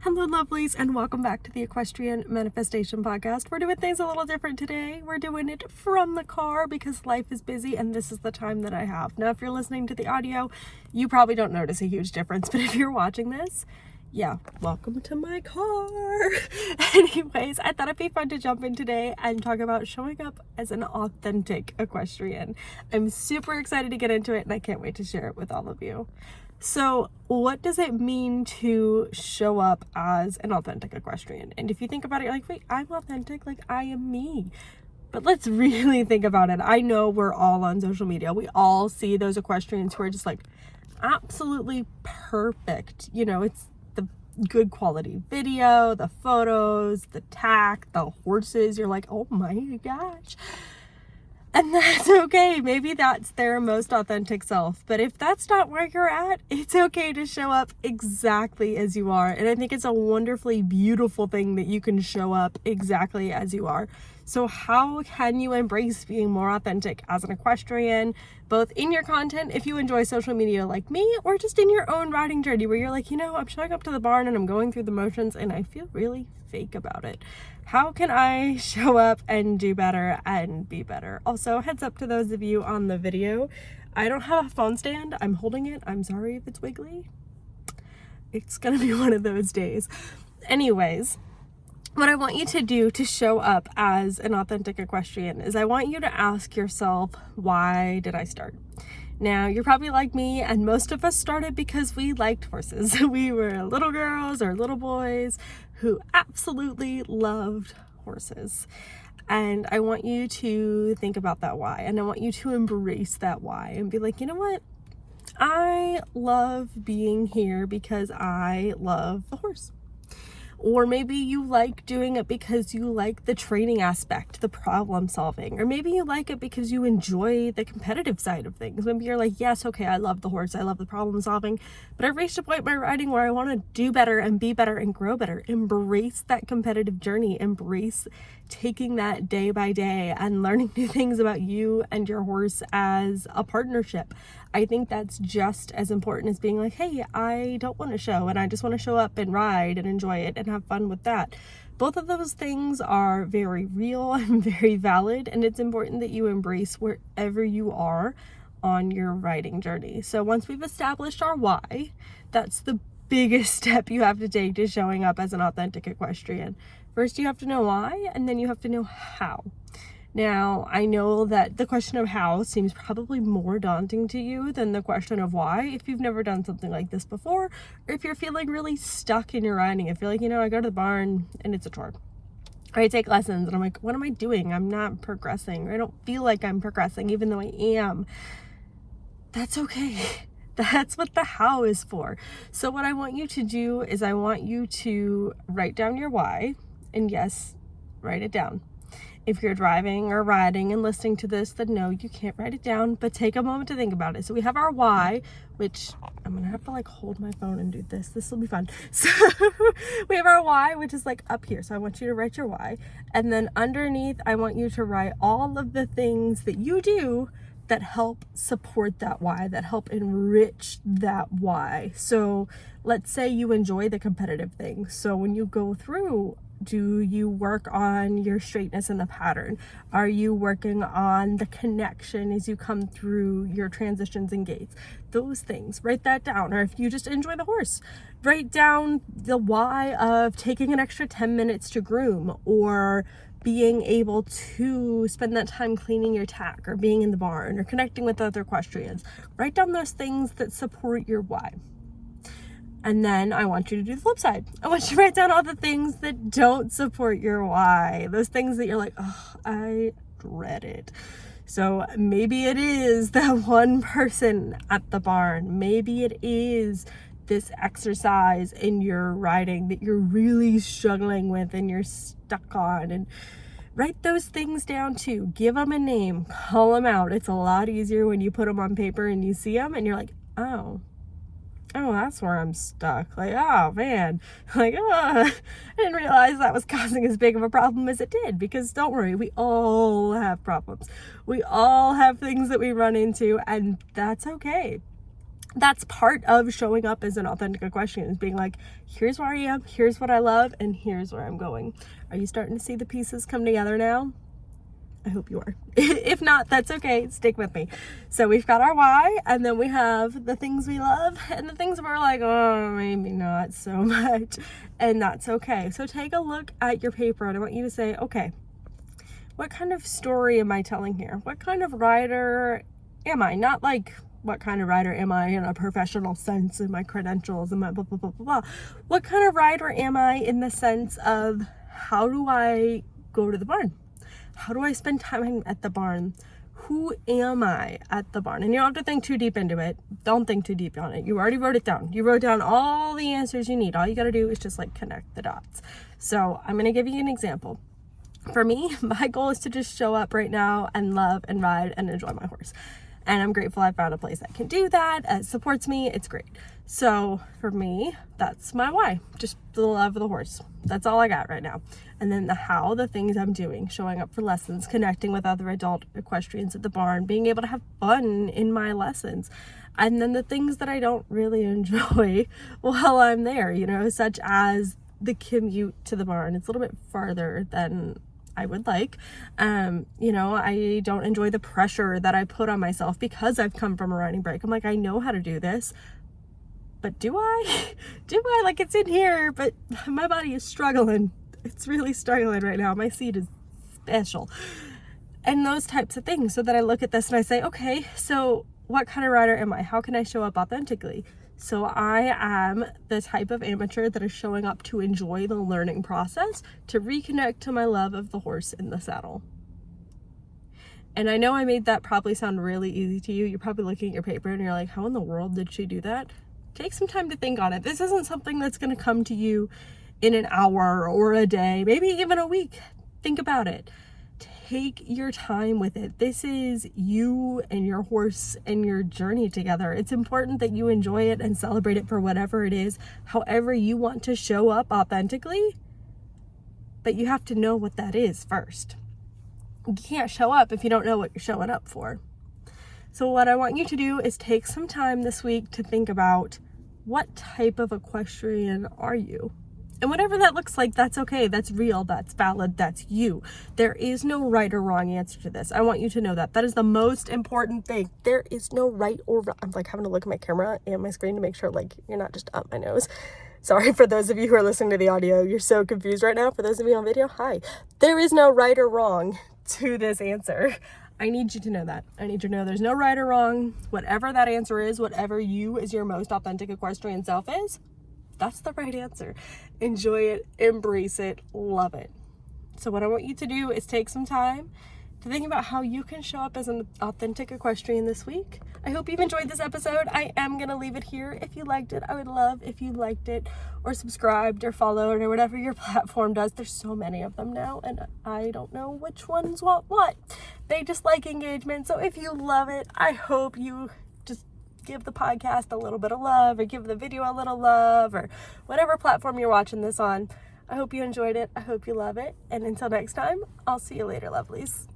Hello, lovelies, and welcome back to the Equestrian Manifestation Podcast. We're doing things a little different today. We're doing it from the car because life is busy and this is the time that I have. Now, if you're listening to the audio, you probably don't notice a huge difference, but if you're watching this, yeah, welcome to my car. Anyways, I thought it'd be fun to jump in today and talk about showing up as an authentic equestrian. I'm super excited to get into it and I can't wait to share it with all of you. So what does it mean to show up as an authentic equestrian? And if you think about it, you're like, wait, I'm authentic, like I am me. But let's really think about it. I know we're all on social media. We all see those equestrians who are just like absolutely perfect. You know, it's the good quality video, the photos, the tack, the horses. You're like, oh my gosh. And that's okay. Maybe that's their most authentic self. But if that's not where you're at, it's okay to show up exactly as you are. And I think it's a wonderfully beautiful thing that you can show up exactly as you are. So how can you embrace being more authentic as an equestrian, both in your content, if you enjoy social media like me, or just in your own riding journey where you're like, you know, I'm showing up to the barn and I'm going through the motions and I feel really fake about it. How can I show up and do better and be better? Also, heads up to those of you on the video, I don't have a phone stand. I'm holding it. I'm sorry if it's wiggly. It's gonna be one of those days. Anyways, what I want you to do to show up as an authentic equestrian is I want you to ask yourself, why did I start? Now, you're probably like me, and most of us started because we liked horses. We were little girls or little boys who absolutely loved horses. And I want you to think about that why, and I want you to embrace that why and be like, you know what? I love being here because I love the horse. Or maybe you like doing it because you like the training aspect, the problem solving. Or maybe you like it because you enjoy the competitive side of things. Maybe you're like, yes, okay, I love the horse, I love the problem solving, but I've reached a point in my riding where I want to do better and be better and grow better. Embrace that competitive journey. Embrace taking that day by day and learning new things about you and your horse as a partnership. I think that's just as important as being like, hey, I don't want to show and I just want to show up and ride and enjoy it and have fun with that. Both of those things are very real and very valid, and it's important that you embrace wherever you are on your riding journey. So once we've established our why, that's the biggest step you have to take to showing up as an authentic equestrian. First, you have to know why, and then you have to know how. Now, I know that the question of how seems probably more daunting to you than the question of why if you've never done something like this before, or if you're feeling really stuck in your riding. If you're like, you know, I go to the barn and it's a chore. Or I take lessons and I'm like, what am I doing? I'm not progressing. Or I don't feel like I'm progressing even though I am. That's okay. That's what the how is for. So what I want you to do is I want you to write down your why. And yes, write it down. If you're driving or riding and listening to this, then no, you can't write it down, but take a moment to think about it. So we have our why, which I'm gonna have to like hold my phone and do this. This will be fun. So we have our why, which is like up here. So I want you to write your why. And then underneath, I want you to write all of the things that you do that help support that why, that help enrich that why. So let's say you enjoy the competitive thing. So when you go through, do you work on your straightness in the pattern? Are you working on the connection as you come through your transitions and gaits? Those things, write that down. Or if you just enjoy the horse, write down the why of taking an extra 10 minutes to groom, or being able to spend that time cleaning your tack, or being in the barn, or connecting with other equestrians. Write down those things that support your why. And then I want you to do the flip side. I want you to write down all the things that don't support your why. Those things that you're like, oh, I dread it. So maybe it is that one person at the barn. Maybe it is this exercise in your riding that you're really struggling with and you're stuck on. And write those things down too. Give them a name. Call them out. It's a lot easier when you put them on paper and you see them and you're like, oh, that's where I'm stuck. Like, oh man, like, I didn't realize that was causing as big of a problem as it did. Because don't worry, we all have problems. We all have things that we run into, and that's okay. that's part of showing up as an authentic equestrian, is being like, here's where I am, here's what I love, and here's where I'm going. Are you starting to see the pieces come together now? I hope you are. If not, that's okay. Stick with me. So we've got our why, and then we have the things we love and the things we're like, oh, maybe not so much. And that's okay. So take a look at your paper, and I want you to say, okay, what kind of story am I telling here? What kind of rider am I? Not like, what kind of rider am I in a professional sense, in my credentials and my blah, blah, blah, blah, blah. What kind of rider am I in the sense of, how do I go to the barn? How do I spend time at the barn? Who am I at the barn? And you don't have to think too deep into it. Don't think too deep on it. You already wrote it down. You wrote down all the answers you need. All you got to do is just like connect the dots. So I'm going to give you an example. For me, my goal is to just show up right now and love and ride and enjoy my horse. And I'm grateful I found a place that can do that. It supports me. It's great. So for me, that's my why. Just the love of the horse. That's all I got right now. And then the how, the things I'm doing, showing up for lessons, connecting with other adult equestrians at the barn, being able to have fun in my lessons. And then the things that I don't really enjoy while I'm there, you know, such as the commute to the barn. It's a little bit farther than I would like. You know, I don't enjoy the pressure that I put on myself because I've come from a riding break. I'm like, I know how to do this, but do I? Like, it's in here, but my body is struggling. It's really struggling right now. My seat is special. And those types of things. So that I look at this and I say, okay, so what kind of rider am I? How can I show up authentically? So I am the type of amateur that is showing up to enjoy the learning process, to reconnect to my love of the horse in the saddle. And I know I made that probably sound really easy to you. You're probably looking at your paper and you're like, how in the world did she do that? Take some time to think on it. This isn't something that's going to come to you in an hour or a day, maybe even a week. Think about it. Take your time with it. This is you and your horse and your journey together. It's important that you enjoy it and celebrate it for whatever it is, however you want to show up authentically. But you have to know what that is first. You can't show up if you don't know what you're showing up for. So what I want you to do is take some time this week to think about, what type of equestrian are you? And whatever that looks like, that's okay. That's real. That's valid. That's you. There is no right or wrong answer to this. I want you to know that. That is the most important thing. There is no right or wrong. I'm like having to look at my camera and my screen to make sure like you're not just up my nose. Sorry for those of you who are listening to the audio. You're so confused right now. For those of you on video, hi. There is no right or wrong to this answer. I need you to know that. I need you to know there's no right or wrong. Whatever that answer is, whatever you as your most authentic equestrian self is, that's the right answer. Enjoy it, embrace it, love it. So what I want you to do is take some time to think about how you can show up as an authentic equestrian this week. I hope you've enjoyed this episode. I am going to leave it here. If you liked it, I would love if you liked it or subscribed or followed or whatever your platform does. There's so many of them now, and I don't know which ones want what. They just like engagement. So if you love it, I hope you just give the podcast a little bit of love, or give the video a little love, or whatever platform you're watching this on. I hope you enjoyed it. I hope you love it. And until next time, I'll see you later, lovelies.